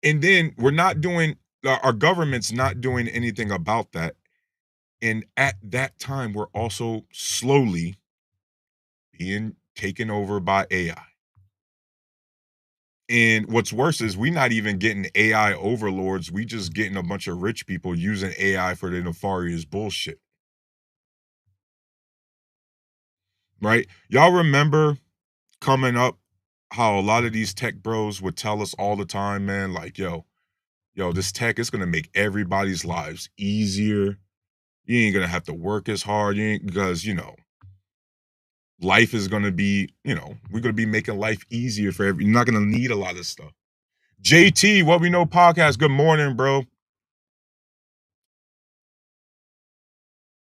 A: And then we're not doing, our government's not doing anything about that. And at that time, we're also slowly being taken over by AI. And what's worse is we not even getting AI overlords. We just getting a bunch of rich people using AI for their nefarious bullshit. Right? Y'all remember coming up how a lot of these tech bros would tell us all the time, man, like, yo, this tech is gonna make everybody's lives easier. You ain't gonna have to work as hard. You ain't because life is gonna be, we're gonna be making life easier for you're not gonna need a lot of stuff. JT, What We Know Podcast, good morning, bro.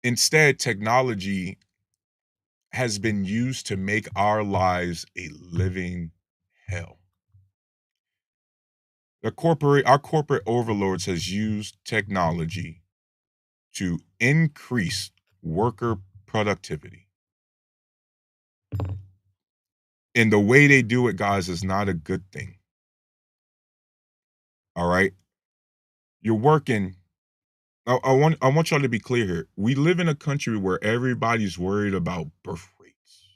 A: Instead, technology has been used to make our lives a living hell. Our corporate overlords has used technology to increase worker productivity. And the way they do it, guys, is not a good thing. All right. You're working. I want y'all to be clear here. We live in a country where everybody's worried about birth rates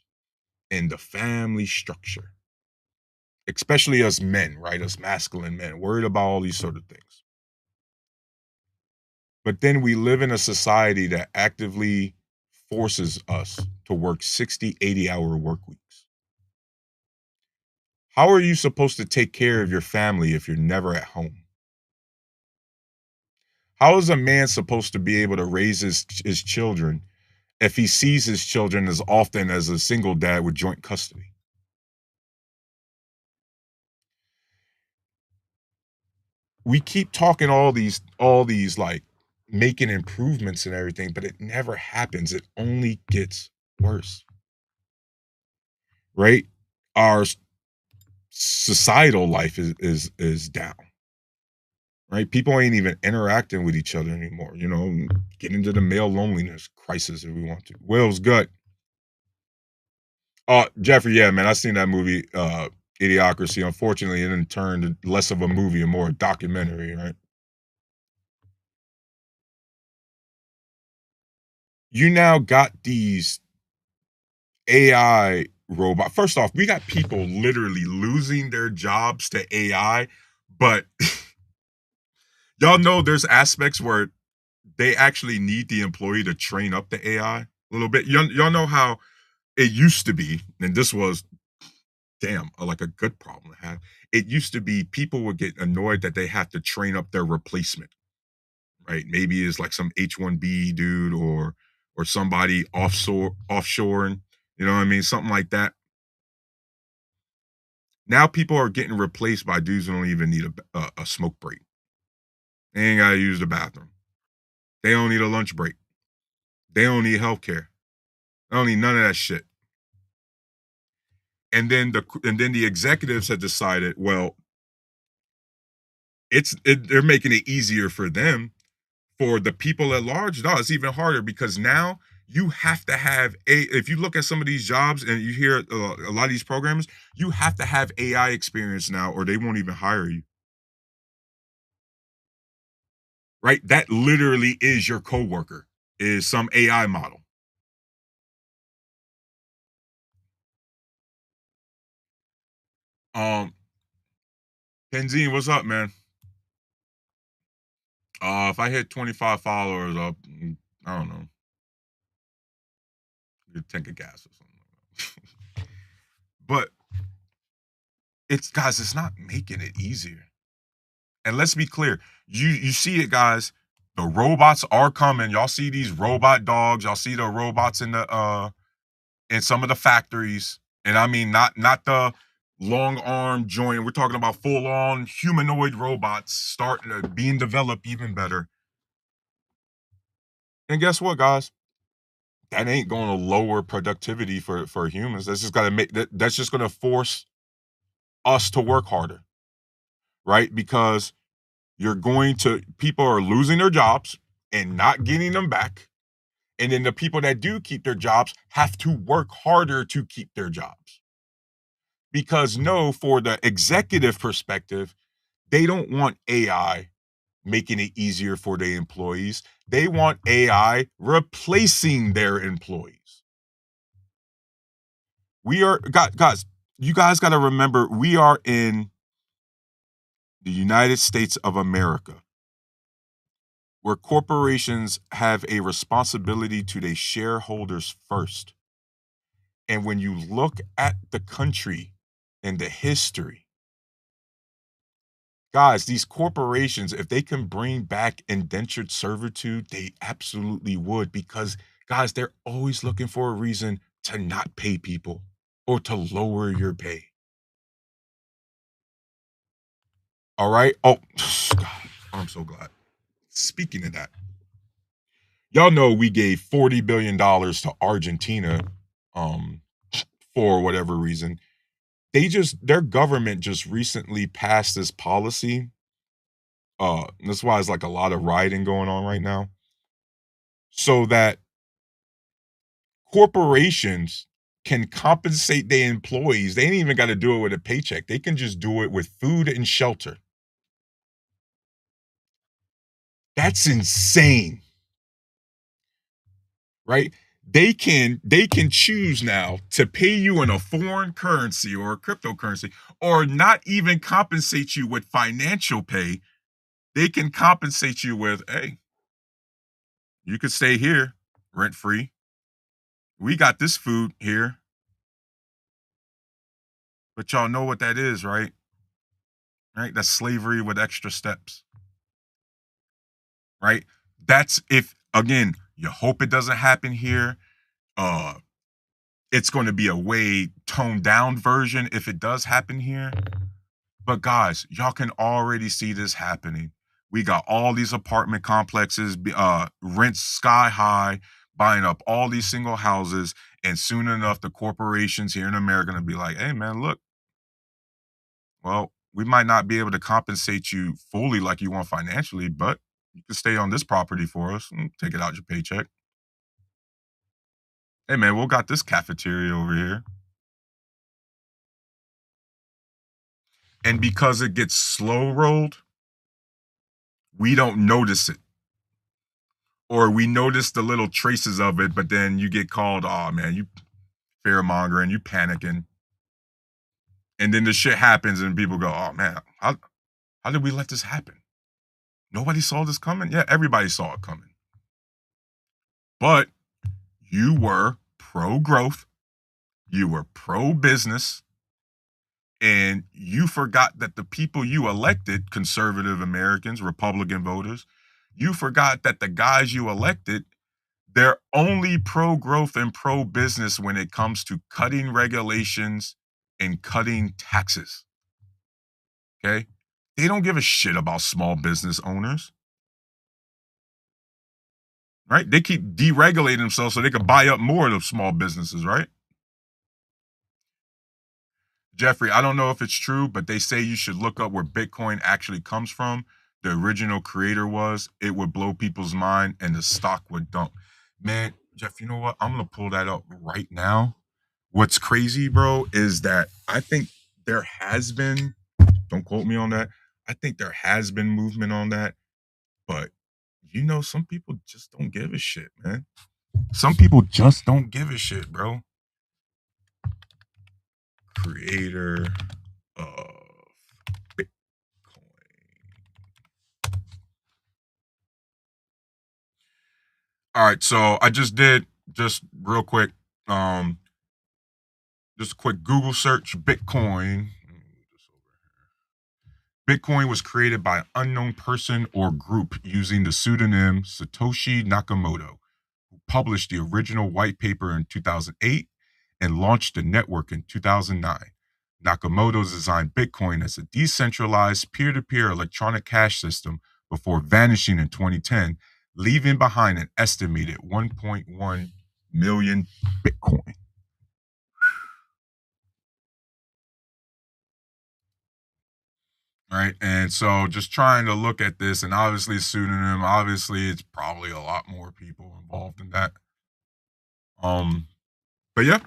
A: and the family structure, especially us men, right? Us masculine men, worried about all these sort of things. But then we live in a society that actively forces us to work 60, 80-hour work weeks. How are you supposed to take care of your family if you're never at home? How is a man supposed to be able to raise his children if he sees his children as often as a single dad with joint custody? We keep talking all these like making improvements and everything, but it never happens. It only gets worse. Right? Our societal life is down. Right? People ain't even interacting with each other anymore. Get into the male loneliness crisis if we want to. Will's gut. Jeffrey, yeah, man, I seen that movie, Idiocracy. Unfortunately, it didn't turn to less of a movie and more a documentary, right? You now got these AI robot. First off, we got people literally losing their jobs to AI, but y'all know there's aspects where they actually need the employee to train up the AI a little bit. Y'all know how it used to be, and this was damn like a good problem to have. It used to be people would get annoyed that they have to train up their replacement, right? Maybe it's like some H-1B dude or somebody offshoring, you know what I mean? Something like that. Now people are getting replaced by dudes who don't even need a smoke break. They ain't gotta use the bathroom. They don't need a lunch break. They don't need health care. They don't need none of that shit. And then the executives had decided, well, they're making it easier for them. For the people at large, no, it's even harder because now you have to have if you look at some of these jobs and you hear a lot of these programs, you have to have AI experience now or they won't even hire you. Right? That literally is your coworker, is some AI model. Um, Penzine, what's up, man? If I hit 25 followers, I don't know, get a tank of gas or something. But it's not making it easier. And let's be clear, you see it, guys. The robots are coming. Y'all see these robot dogs. Y'all see the robots in some of the factories. And I mean not the long arm joint. We're talking about full on humanoid robots starting to being developed even better. And guess what, guys? That ain't going to lower productivity for humans. That's just got to make that's just going to force us to work harder, right? Because people are losing their jobs and not getting them back. And then the people that do keep their jobs have to work harder to keep their jobs. Because no, for the executive perspective, they don't want AI making it easier for their employees. They want AI replacing their employees. Guys, you guys got to remember, we are in the United States of America, where corporations have a responsibility to their shareholders first. And when you look at the country and the history, guys, these corporations, if they can bring back indentured servitude, they absolutely would, because, guys, they're always looking for a reason to not pay people or to lower your pay. All right. Oh, God, I'm so glad. Speaking of that, y'all know we gave $40 billion to Argentina um, for whatever reason. Their government just recently passed this policy. That's why it's like a lot of rioting going on right now. So that corporations can compensate their employees. They ain't even got to do it with a paycheck. They can just do it with food and shelter. That's insane, right? They can choose now to pay you in a foreign currency or a cryptocurrency, or not even compensate you with financial pay. They can compensate you with, hey, you could stay here rent free. We got this food here, but y'all know what that is, right? Right? That's slavery with extra steps, right? That's if, again, you hope it doesn't happen here. Uh, it's going to be a way toned down version if it does happen here. But guys, y'all can already see this happening. We got all these apartment complexes, rents sky high, buying up all these single houses, and soon enough, the corporations here in America are going to be like, "Hey, man, look, well, we might not be able to compensate you fully like you want financially, but you can stay on this property for us and take it out your paycheck. Hey, man, we got this cafeteria over here." And because it gets slow rolled, we don't notice it. Or we notice the little traces of it, but then you get called, "Oh, man, you fear mongering, you panicking." And then the shit happens and people go, "Oh, man, how did we let this happen? Nobody saw this coming?" Yeah, everybody saw it coming. But you were pro growth, you were pro business, and you forgot that the people you elected, conservative Americans, Republican voters, you forgot that the guys you elected, they're only pro growth and pro business when it comes to cutting regulations and cutting taxes. Okay? They don't give a shit about small business owners, right? They keep deregulating themselves so they can buy up more of the small businesses, right? Jeffrey, I don't know if it's true, but they say you should look up where Bitcoin actually comes from. The original creator was, it would blow people's mind and the stock would dump. Man, Jeff, you know what? I'm going to pull that up right now. What's crazy, bro, is that I think there has been, don't quote me on that, I think there has been movement on that, but some people just don't give a shit, man. Some people just don't give a shit, bro. Creator of Bitcoin. All right, so I just did just real quick, um, just a quick Google search. Bitcoin was created by an unknown person or group using the pseudonym Satoshi Nakamoto, who published the original white paper in 2008 and launched the network in 2009. Nakamoto designed Bitcoin as a decentralized peer to peer electronic cash system before vanishing in 2010, leaving behind an estimated 1.1 million Bitcoin. Right. And so just trying to look at this, and obviously pseudonym, obviously it's probably a lot more people involved in that. Um, but yeah,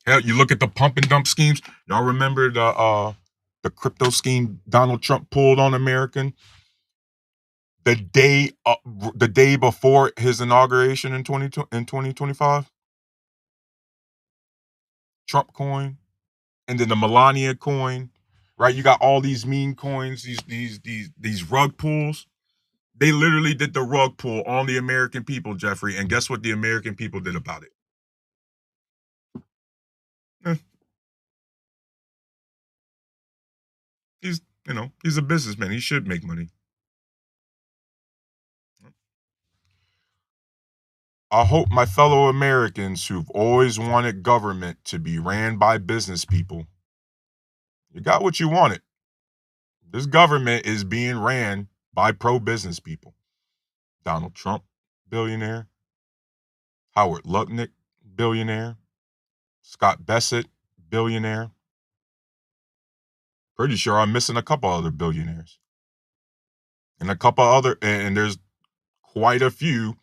A: hell, you look at the pump and dump schemes. Y'all remember the crypto scheme Donald Trump pulled on American the day before his inauguration in 2025? Trump coin, and then the Melania coin, right? You got all these meme coins, these rug pulls. They literally did the rug pull on the American people, Jeffrey. And guess what the American people did about it? Eh, he's, he's a businessman. He should make money. I hope my fellow Americans who've always wanted government to be ran by business people, you got what you wanted. This government is being ran by pro business people. Donald Trump, billionaire. Howard Lutnick, billionaire. Scott Bassett, billionaire. Pretty sure I'm missing a couple other billionaires. And there's quite a few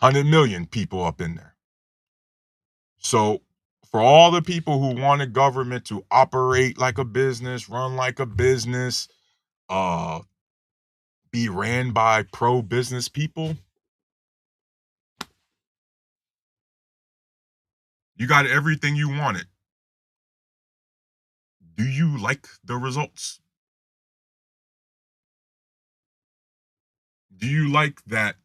A: 100 million people up in there. So, for all the people who wanted government to operate like a business, run like a business, uh, be ran by pro business people, you got everything you wanted. Do you like the results? Do you like that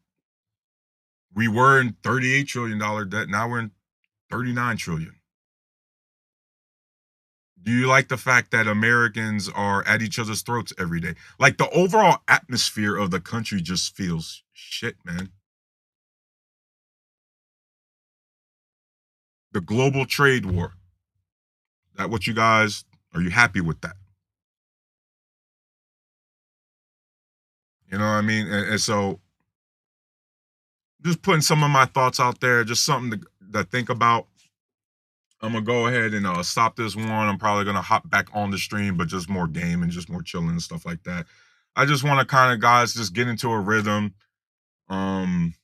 A: we were in $38 trillion debt, now we're in 39 trillion? Do you like the fact that Americans are at each other's throats every day? Like the overall atmosphere of the country just feels shit, man. The global trade war. That what you guys are you happy with that? You know what I mean? And so just putting some of my thoughts out there, just something to think about. I'm gonna go ahead and stop this one. I'm probably gonna hop back on the stream, but just more game and just more chilling and stuff like that. I just want to kind of guys just get into a rhythm. Um,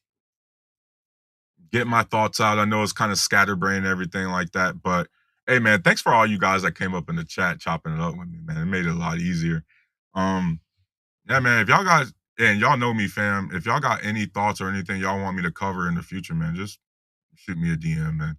A: get my thoughts out. I know it's kind of scatterbrained and everything like that, but hey, man, thanks for all you guys that came up in the chat chopping it up with me, man. It made it a lot easier. Um, yeah, man, if y'all guys and y'all know me, fam, if y'all got any thoughts or anything y'all want me to cover in the future, man, just shoot me a DM, man.